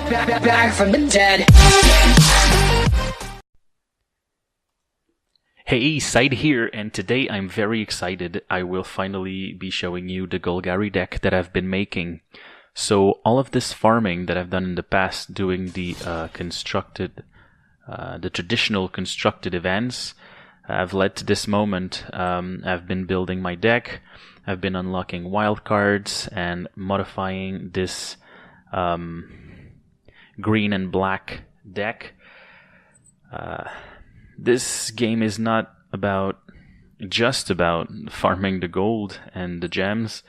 Back from the dead. Hey, Side here, and today I'm very excited. I will finally be showing you the Golgari deck that I've been making. So all of this farming that I've done in the past, doing the traditional constructed events, have led to this moment. I've been building my deck, I've been unlocking wildcards and modifying this green and black deck. This game is not just about farming the gold and the gems.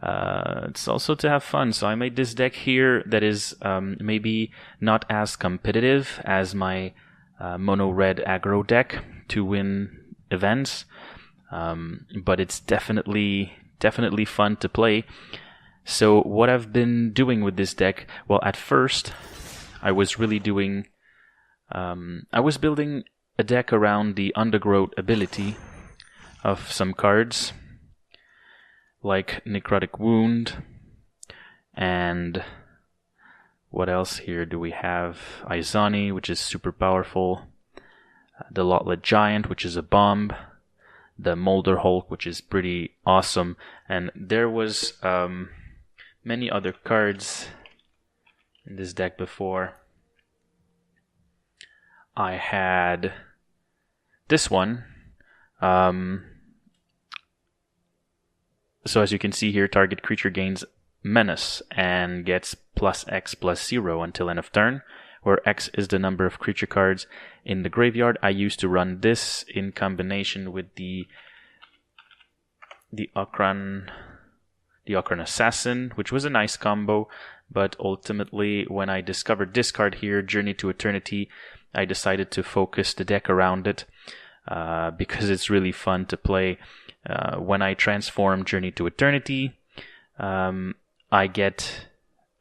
It's also to have fun. So I made this deck here that is maybe not as competitive as my mono red aggro deck to win events, but it's definitely fun to play. So what I've been doing with this deck, well, at first I was really doing I was building a deck around the undergrowth ability of some cards like Necrotic Wound, and what else here do we have? Izoni, which is super powerful, the Lotleth Giant, which is a bomb, the Molderhulk, which is pretty awesome, and there was many other cards in this deck before. I had this one. So as you can see here, target creature gains menace and gets +X/+0 until end of turn, where X is the number of creature cards in the graveyard. I used to run this in combination with the Okran Assassin, which was a nice combo, but ultimately when I discovered this card here, Journey to Eternity, I decided to focus the deck around it because it's really fun to play. When I transform Journey to Eternity, I get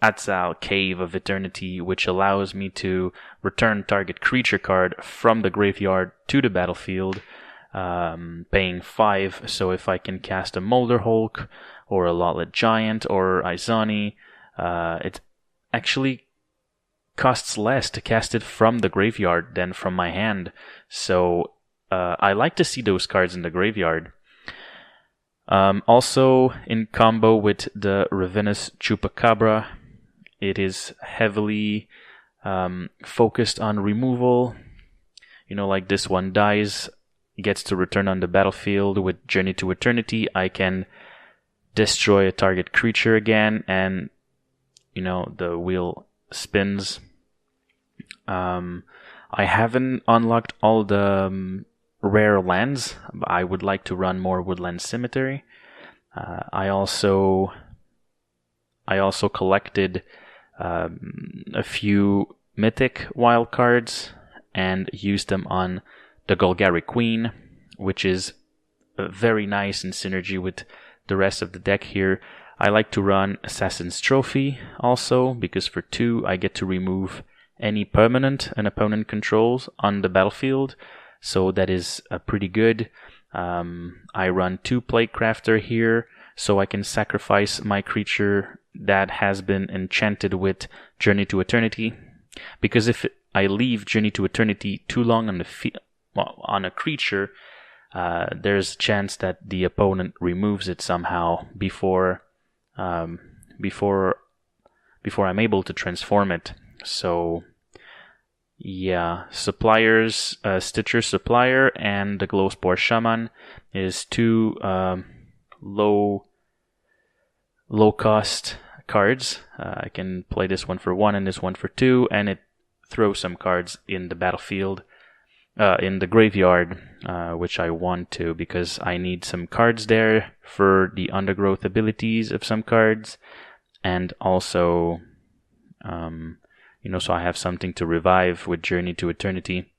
Atzal, Cave of Eternity, which allows me to return target creature card from the graveyard to the battlefield, paying 5. So if I can cast a Molderhulk or a Lotleth Giant or Izoni, it actually costs less to cast it from the graveyard than from my hand. So I like to see those cards in the graveyard. Also, in combo with the Ravenous Chupacabra, it is heavily focused on removal. You know, like this one dies, gets to return on the battlefield. With Journey to Eternity, I can destroy a target creature again, and, you know, the wheel spins. I haven't unlocked all the rare lands. I would like to run more Woodland Cemetery. I also collected a few mythic wild cards and used them on the Golgari Queen, which is very nice in synergy with the rest of the deck here. I like to run Assassin's Trophy also, because for 2 I get to remove any permanent an opponent controls on the battlefield, so that is pretty good. I run 2 Plaguecrafter here, so I can sacrifice my creature that has been enchanted with Journey to Eternity, because if I leave Journey to Eternity too long on on a creature, there's a chance that the opponent removes it somehow before I'm able to transform it. So yeah, Suppliers, Stitcher Supplier and the Glowspore Shaman is 2 low cost cards. I can play this one for 1 and this one for 2, and it throws some cards in the battlefield, in the graveyard, which I want to, because I need some cards there for the undergrowth abilities of some cards, and also so I have something to revive with Journey to Eternity.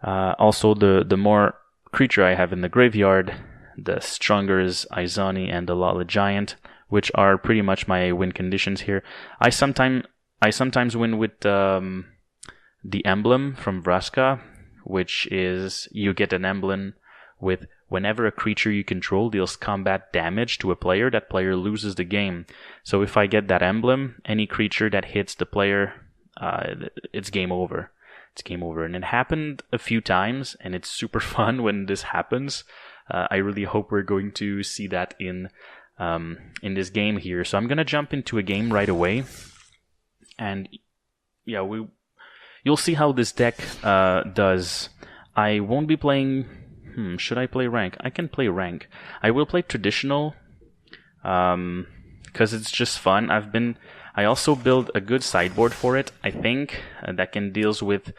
Also, the more creature I have in the graveyard, the stronger is Izoni and the Lotleth Giant, which are pretty much my win conditions here. I sometimes win with the emblem from Vraska, which is you get an emblem with whenever a creature you control deals combat damage to a player, that player loses the game. So if I get that emblem, any creature that hits the player, it's game over. It's game over. And it happened a few times, and it's super fun when this happens. I really hope we're going to see that in this game here. So I'm going to jump into a game right away. And yeah, you'll see how this deck does. I won't be playing... should I play rank? I can play rank. I will play traditional, because it's just fun. I also build a good sideboard for it, I think, that can deals with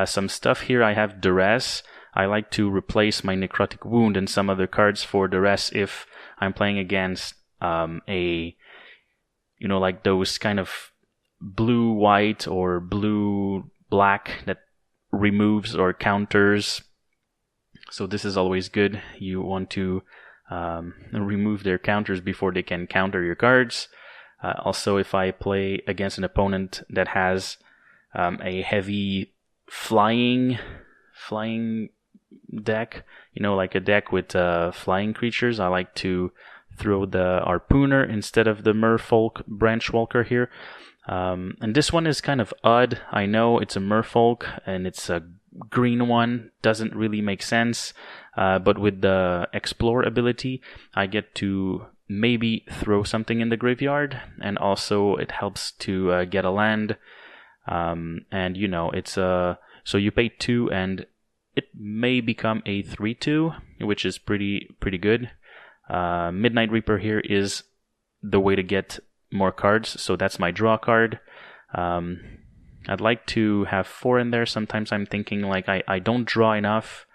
some stuff here. I have Duress. I like to replace my Necrotic Wound and some other cards for Duress if I'm playing against like those kind of blue-white or blue-black that removes or counters. So this is always good. You want to remove their counters before they can counter your cards. Also, if I play against an opponent that has a heavy flying deck, like a deck with flying creatures, I like to throw the Harpooner instead of the Merfolk Branchwalker here. And this one is kind of odd. I know it's a Merfolk and it's a green one, doesn't really make sense, but with the Explore ability, I get to maybe throw something in the graveyard, and also it helps to get a land, and it's so you pay 2 and it may become a 3/2, which is pretty good. Midnight Reaper here is the way to get more cards, so that's my draw card. I'd like to have 4 in there. Sometimes I'm thinking like I don't draw enough,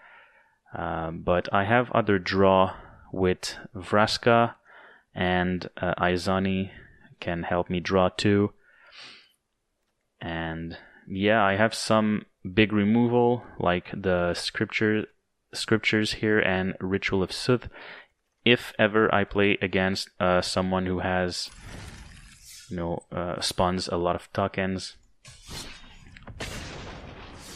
but I have other draw with Vraska, and Izoni can help me draw too. And yeah, I have some big removal like the scriptures here and Ritual of Soot. If ever I play against someone who has spawns a lot of tokens.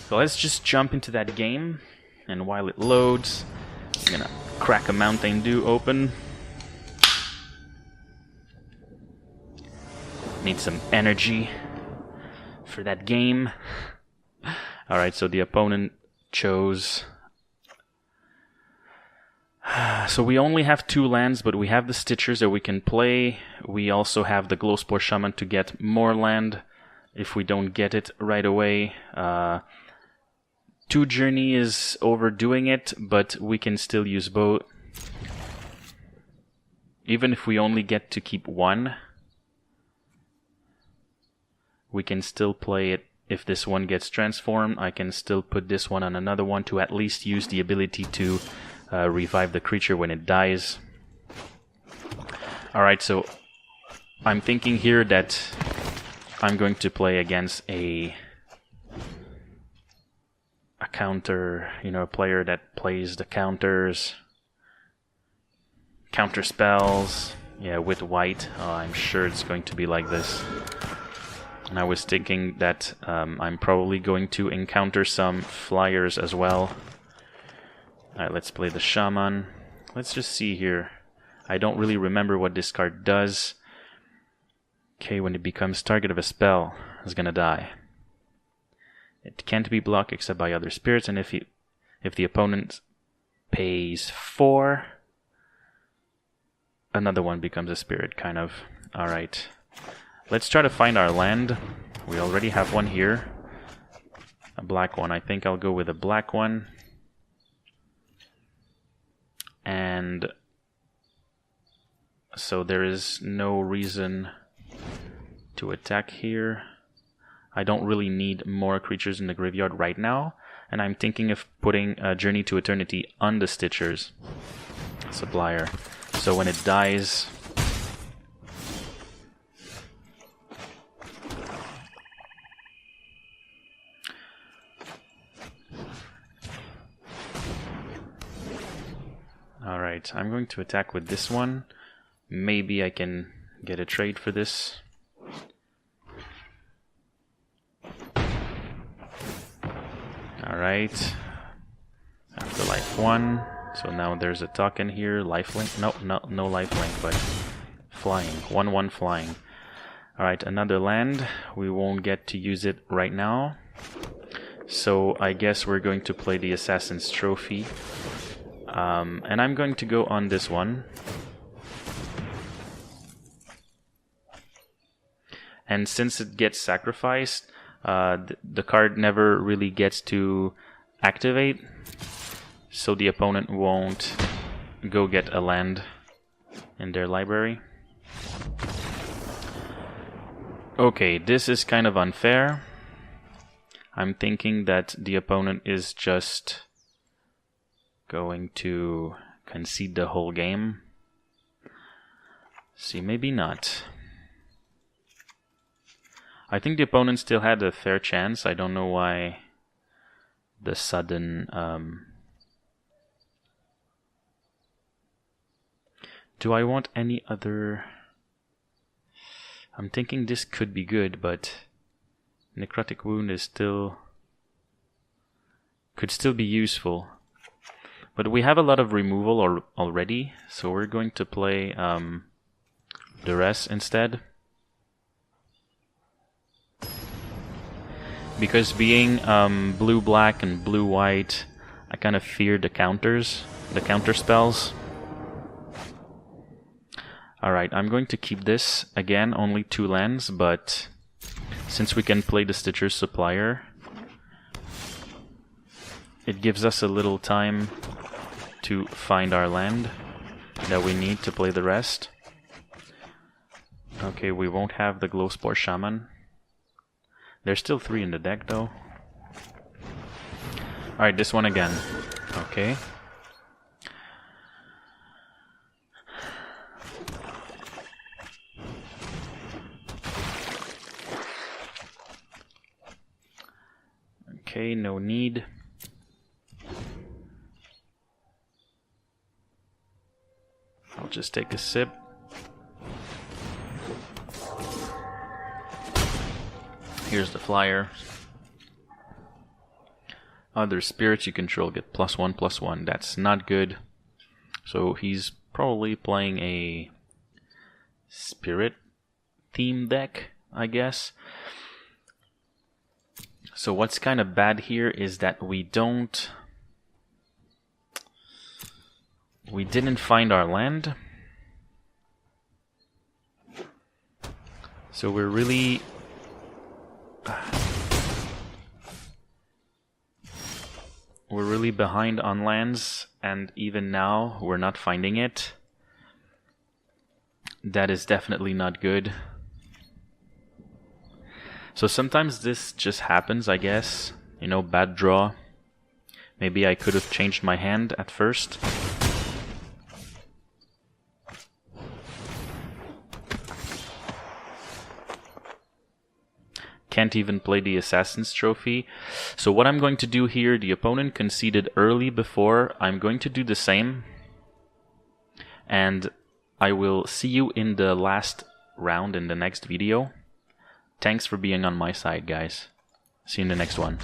So let's just jump into that game, and while it loads, I'm gonna crack a Mountain Dew open. Need some energy for that game. Alright, so the opponent chose... So we only have 2 lands, but we have the Stitchers that we can play. We also have the Glowspore Shaman to get more land if we don't get it right away. 2 Journey is overdoing it, but we can still use both. Even if we only get to keep 1, we can still play it. If this one gets transformed, I can still put this one on another one to at least use the ability to revive the creature when it dies. Alright, so I'm thinking here that I'm going to play against a counter, a player that plays the counters, counter spells, with white. I'm sure it's going to be like this. And I was thinking that I'm probably going to encounter some flyers as well. Alright, let's play the Shaman. Let's just see here. I don't really remember what this card does. Okay, when it becomes target of a spell, it's gonna die. It can't be blocked except by other spirits, and if the opponent pays 4, another one becomes a spirit, kind of. Alright. Let's try to find our land. We already have one here. A black one. I think I'll go with a black one. And so there is no reason to attack here. I don't really need more creatures in the graveyard right now, and I'm thinking of putting Journey to Eternity on the Stitchers. Supplier. So when it dies... Alright, I'm going to attack with this one. Maybe I can get a trade for this. Alright. Afterlife 1. So now there's a token here, lifelink. No lifelink, but flying. 1/1 flying. Alright, another land. We won't get to use it right now. So I guess we're going to play the Assassin's Trophy. And I'm going to go on this one. And since it gets sacrificed, the card never really gets to activate. So the opponent won't go get a land in their library. Okay, this is kind of unfair. I'm thinking that the opponent is just going to concede the whole game. See, maybe not. I think the opponent still had a fair chance. I don't know why the sudden... Do I want any other... I'm thinking this could be good, but Necrotic Wound is still... could still be useful. But we have a lot of removal already, so we're going to play Duress instead. Because being blue-black and blue-white, I kind of fear the counters, the counter spells. Alright, I'm going to keep this. Again, only 2 lands, but since we can play the Stitcher's Supplier, it gives us a little time to find our land that we need to play the rest. Okay, we won't have the Glowspore Shaman. There's still 3 in the deck, though. Alright, this one again. Okay. Okay, no need. I'll just take a sip. Here's the flyer. Other spirits you control get +1/+1. That's not good. So he's probably playing a spirit theme deck, I guess. So what's kind of bad here is that we didn't find our land. So we're really behind on lands, and even now we're not finding it. That is definitely not good. So sometimes this just happens, I guess. You know, bad draw. Maybe I could have changed my hand at first. Can't even play the Assassin's Trophy. So what I'm going to do here, the opponent conceded early before. I'm going to do the same. And I will see you in the last round in the next video. Thanks for being on my side, guys. See you in the next one.